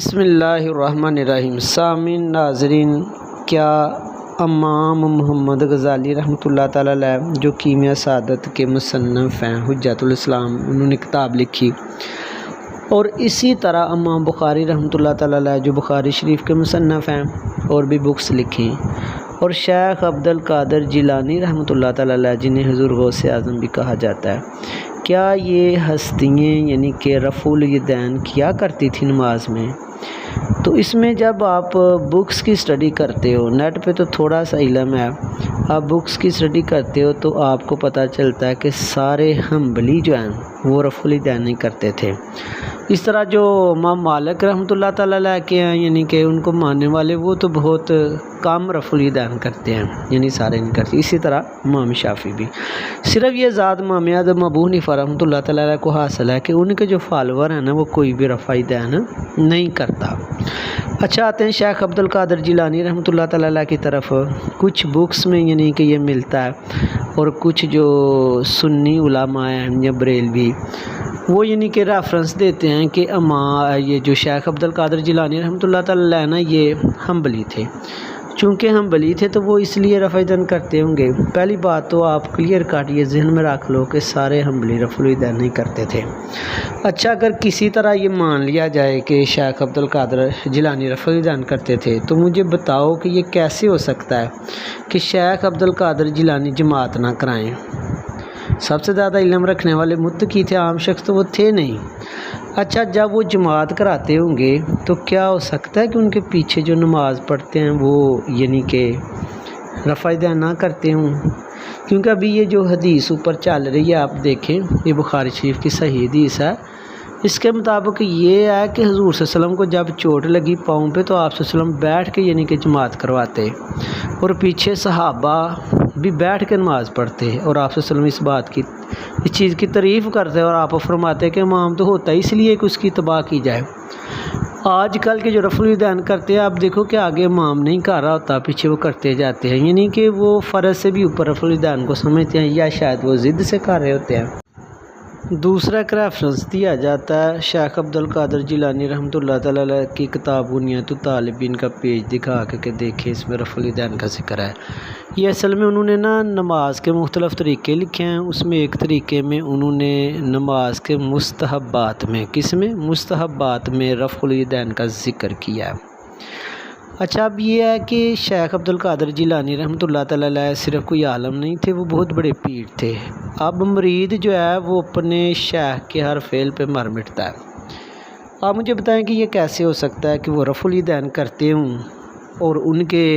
بسم اللہ الرحمن الرحیم۔ سامعین ناظرین، کیا امام محمد غزالی رحمۃ اللہ تعالیٰ علیہ جو کیمیاء سعادت کے مصنف ہیں، حجت الاسلام، انہوں نے کتاب لکھی، اور اسی طرح امام بخاری رحمۃ اللہ تعالیٰ علیہ جو بخاری شریف کے مصنف ہیں اور بھی بکس لکھی، اور شیخ عبد القادر جیلانی رحمۃ اللہ تعالیٰ علیہ جنہیں حضور غوث اعظم بھی کہا جاتا ہے، کیا یہ ہستیاں یعنی کہ رفع الیدین کیا کرتی تھی نماز میں؟ تو اس میں جب آپ بکس کی اسٹڈی کرتے ہو، نیٹ پہ تو تھوڑا سا علم ہے، آپ بکس کی اسٹڈی کرتے ہو تو آپ کو پتہ چلتا ہے کہ سارے حنبلی جو ہیں وہ رفع الیدین نہیں کرتے تھے۔ اس طرح جو امام مالک رحمۃ اللہ تعالیٰ علیہ کے ہیں، یعنی کہ ان کو ماننے والے، وہ تو بہت کم رفع الیدین کرتے ہیں، یعنی سارے نہیں کرتے۔ اسی طرح امام شافعی بھی۔ صرف یہ ذات امام اعظم ابو حنیفہ رحمۃ اللہ تعالیٰ علیہ کو حاصل ہے کہ ان کے جو فالوور ہیں نا، وہ کوئی بھی رفع الیدین نہیں کرتا۔ اچھا، آتے ہیں شیخ عبد القادر جیلانی رحمۃ اللہ تعالیٰ علیہ کی طرف۔ کچھ بکس میں یعنی کہ یہ ملتا ہے، اور کچھ جو سنی علماء ہیں یا بریلوی، وہ یعنی کہ ریفرنس دیتے ہیں کہ یہ جو شیخ عبد القادر جیلانی رحمۃ اللہ تعالیٰ علیہ نا، یہ حنبلی تھے۔ چونکہ حنبلی تھے تو وہ اس لیے رفع الیدین کرتے ہوں گے۔ پہلی بات تو آپ کلیئر کٹ یہ ذہن میں رکھ لو کہ سارے حنبلی رفع الیدین نہیں کرتے تھے۔ اچھا، اگر کسی طرح یہ مان لیا جائے کہ شیخ عبد القادر جیلانی رفع الیدین کرتے تھے، تو مجھے بتاؤ کہ یہ کیسے ہو سکتا ہے کہ شیخ عبد القادر جیلانی جماعت نہ کرائیں؟ سب سے زیادہ علم رکھنے والے متقی تھے، عام شخص تو وہ تھے نہیں۔ اچھا، جب وہ جماعت کراتے ہوں گے تو کیا ہو سکتا ہے کہ ان کے پیچھے جو نماز پڑھتے ہیں وہ یعنی کہ رفع الیدین نہ کرتے ہوں؟ کیونکہ ابھی یہ جو حدیث اوپر چل رہی ہے، آپ دیکھیں، یہ بخاری شریف کی صحیح حدیث ہے۔ اس کے مطابق یہ ہے کہ حضور صلی اللہ علیہ وسلم کو جب چوٹ لگی پاؤں پہ تو آپ صلی اللہ علیہ وسلم بیٹھ کے یعنی کہ جماعت کرواتے، اور پیچھے صحابہ بھی بیٹھ کے نماز پڑھتے، اور آپ صلی اللہ علیہ وسلم اس چیز کی تعریف کرتے، اور آپ فرماتے کہ امام تو ہوتا ہے اس لیے کہ اس کی اتباع کی جائے۔ آج کل کے جو رفع الیدین کرتے ہیں، آپ دیکھو کہ آگے امام نہیں کر رہا ہوتا، پیچھے وہ کرتے جاتے ہیں، یعنی کہ وہ فرض سے بھی اوپر رفع الیدین کو سمجھتے ہیں، یا شاید وہ ضد سے کر رہے ہوتے ہیں۔ دوسرا ایک ریفرنس دیا جاتا ہے شیخ عبد القادر جیلانی رحمۃ اللہ تعالیٰ علیہ کی کتاب بنیۃ الطالبین کا پیج دکھا کے دیکھیں، اس میں رفع الیدین کا ذکر ہے۔ یہ اصل میں انہوں نے نماز کے مختلف طریقے لکھے ہیں۔ اس میں ایک طریقے میں انہوں نے نماز کے مستحبات میں، کس میں؟ مستحبات میں رفع الیدین کا ذکر کیا ہے۔ اچھا، اب یہ ہے کہ شیخ عبد القادر جیلانی رحمۃ اللہ تعالیٰ علیہ صرف کوئی عالم نہیں تھے، وہ بہت بڑے پیر تھے۔ اب مرید جو ہے وہ اپنے شیخ کے ہر فعل پہ مر مٹتا ہے۔ آپ مجھے بتائیں کہ یہ کیسے ہو سکتا ہے کہ وہ رفع الیدین کرتے ہوں اور ان کے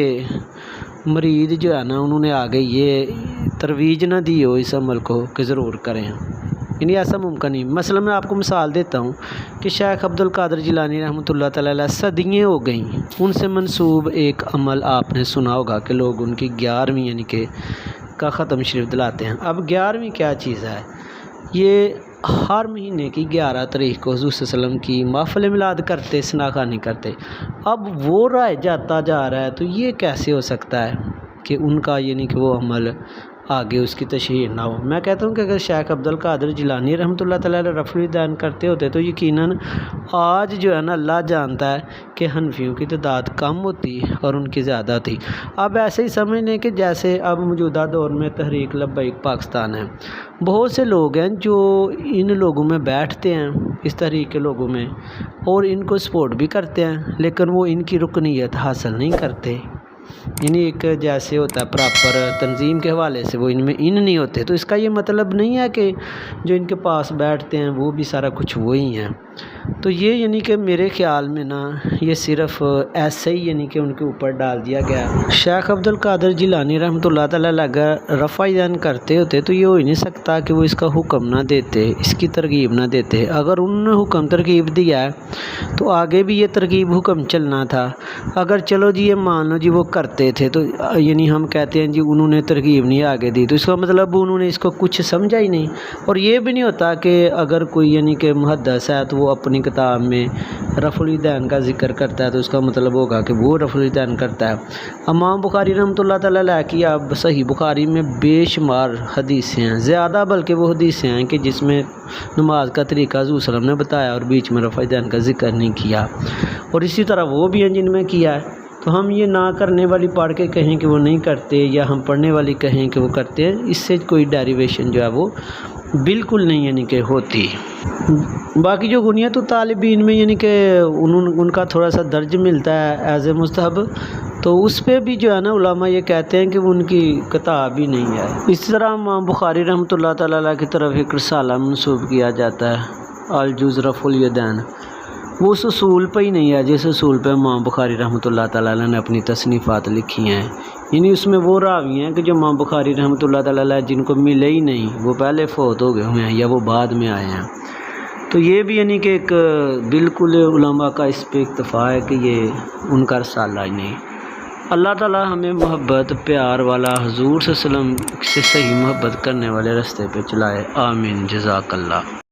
مرید جو ہے نا، انہوں نے آگے یہ ترویج نہ دی ہو اس عمل کو کہ ضرور کریں؟ یعنی ایسا ممکن نہیں۔ مثلا میں آپ کو مثال دیتا ہوں کہ شیخ عبد القادر جیلانی رحمۃ اللہ تعالیٰ علیہ صدیاں ہو گئیں، ان سے منسوب ایک عمل آپ نے سنا ہوگا کہ لوگ ان کی 11ویں یعنی کہ کا ختم شریف دلاتے ہیں۔ اب 11ویں کیا چیز ہے؟ یہ ہر مہینے کی 11 تاریخ کو حضور صلی اللہ علیہ وسلم کی محفل میلاد کرتے، ثناخوانی کرتے۔ اب وہ رائے جاتا جا رہا ہے، تو یہ کیسے ہو سکتا ہے کہ ان کا یعنی کہ وہ عمل آگے اس کی تشہیر نہ ہو؟ میں کہتا ہوں کہ اگر شیخ عبد القادر جیلانی رحمۃ اللہ تعالیٰ علیہ رفع الیدین کرتے ہوتے تو یقیناً آج جو ہے نا، اللہ جانتا ہے کہ حنفیوں کی تعداد کم ہوتی اور ان کی زیادہ ہوتی۔ اب ایسے ہی سمجھ لیں کہ جیسے اب موجودہ دور میں تحریک لبیک پاکستان ہے، بہت سے لوگ ہیں جو ان لوگوں میں بیٹھتے ہیں، اس تحریک کے لوگوں میں، اور ان کو سپورٹ بھی کرتے ہیں، لیکن وہ ان کی رکنیت حاصل نہیں کرتے۔ یعنی ایک جیسے ہوتا ہے پراپر تنظیم کے حوالے سے وہ ان میں نہیں ہوتے، تو اس کا یہ مطلب نہیں ہے کہ جو ان کے پاس بیٹھتے ہیں وہ بھی سارا کچھ وہی ہیں۔ تو یہ یعنی کہ میرے خیال میں نا، یہ صرف ایسے ہی یعنی کہ ان کے اوپر ڈال دیا گیا۔ شیخ عبد القادر جیلانی رحمۃ اللہ تعالیٰ علیہ اگر رفع الیدین کرتے ہوتے تو یہ ہو ہی نہیں سکتا کہ وہ اس کا حکم نہ دیتے، اس کی ترغیب نہ دیتے۔ اگر انہوں نے حکم ترغیب دیا ہے تو آگے بھی یہ ترغیب حکم چلنا تھا۔ اگر چلو جی یہ مان لو جی وہ کرتے تھے، تو یعنی ہم کہتے ہیں جی انہوں نے ترغیب نہیں آگے دی، تو اس کا مطلب انہوں نے اس کو کچھ سمجھا ہی نہیں۔ اور یہ بھی نہیں ہوتا کہ اگر کوئی یعنی کہ محدث ہے تو وہ اپنے اپنی کتاب میں رفع الیدین کا ذکر کرتا ہے تو اس کا مطلب ہوگا کہ وہ رفع الیدین کرتا ہے۔ امام بخاری رحمۃ اللہ تعالیٰ علیہ کی اب صحیح بخاری میں بے شمار حدیثیں ہیں، زیادہ بلکہ وہ حدیثیں ہیں کہ جس میں نماز کا طریقہ حضور صلی اللہ علیہ وسلم نے بتایا اور بیچ میں رفع الیدین کا ذکر نہیں کیا، اور اسی طرح وہ بھی ہیں جن میں کیا ہے۔ تو ہم یہ نہ کرنے والی پڑھ کے کہیں کہ وہ نہیں کرتے، یا ہم پڑھنے والی کہیں کہ وہ کرتے ہیں، اس سے کوئی ڈیریویشن جو ہے وہ بالکل نہیں یعنی کہ ہوتی۔ باقی جو غنیت الطالبین میں یعنی کہ ان کا تھوڑا سا درج ملتا ہے ایز اے مستحب، تو اس پہ بھی جو ہے نا علماء یہ کہتے ہیں کہ وہ ان کی کتاب ہی نہیں ہے۔ اس طرح امام بخاری رحمۃ اللہ تعالیٰ علیہ کی طرف ایک رسالہ منسوب کیا جاتا ہے الجز رفع الیدین، وہ اس اصول پہ ہی نہیں ہے جس اصول پہ امام بخاری رحمۃ اللہ تعالیٰ علیہ نے اپنی تصنیفات لکھی ہیں، یعنی اس میں وہ راوی ہیں کہ جو امام بخاری رحمۃ اللہ تعالیٰ علیہ جن کو ملے ہی نہیں، وہ پہلے فوت ہو گئے ہوئے ہیں یا وہ بعد میں آئے ہیں۔ تو یہ بھی یعنی کہ ایک بالکل علماء کا اس پہ اکتفا ہے کہ یہ ان کا رسالہ ہی نہیں۔ اللہ تعالیٰ ہمیں محبت پیار والا حضور صلی اللہ علیہ وسلم سے صحیح محبت کرنے والے راستے پہ چلائے، آمین، جزاک اللہ۔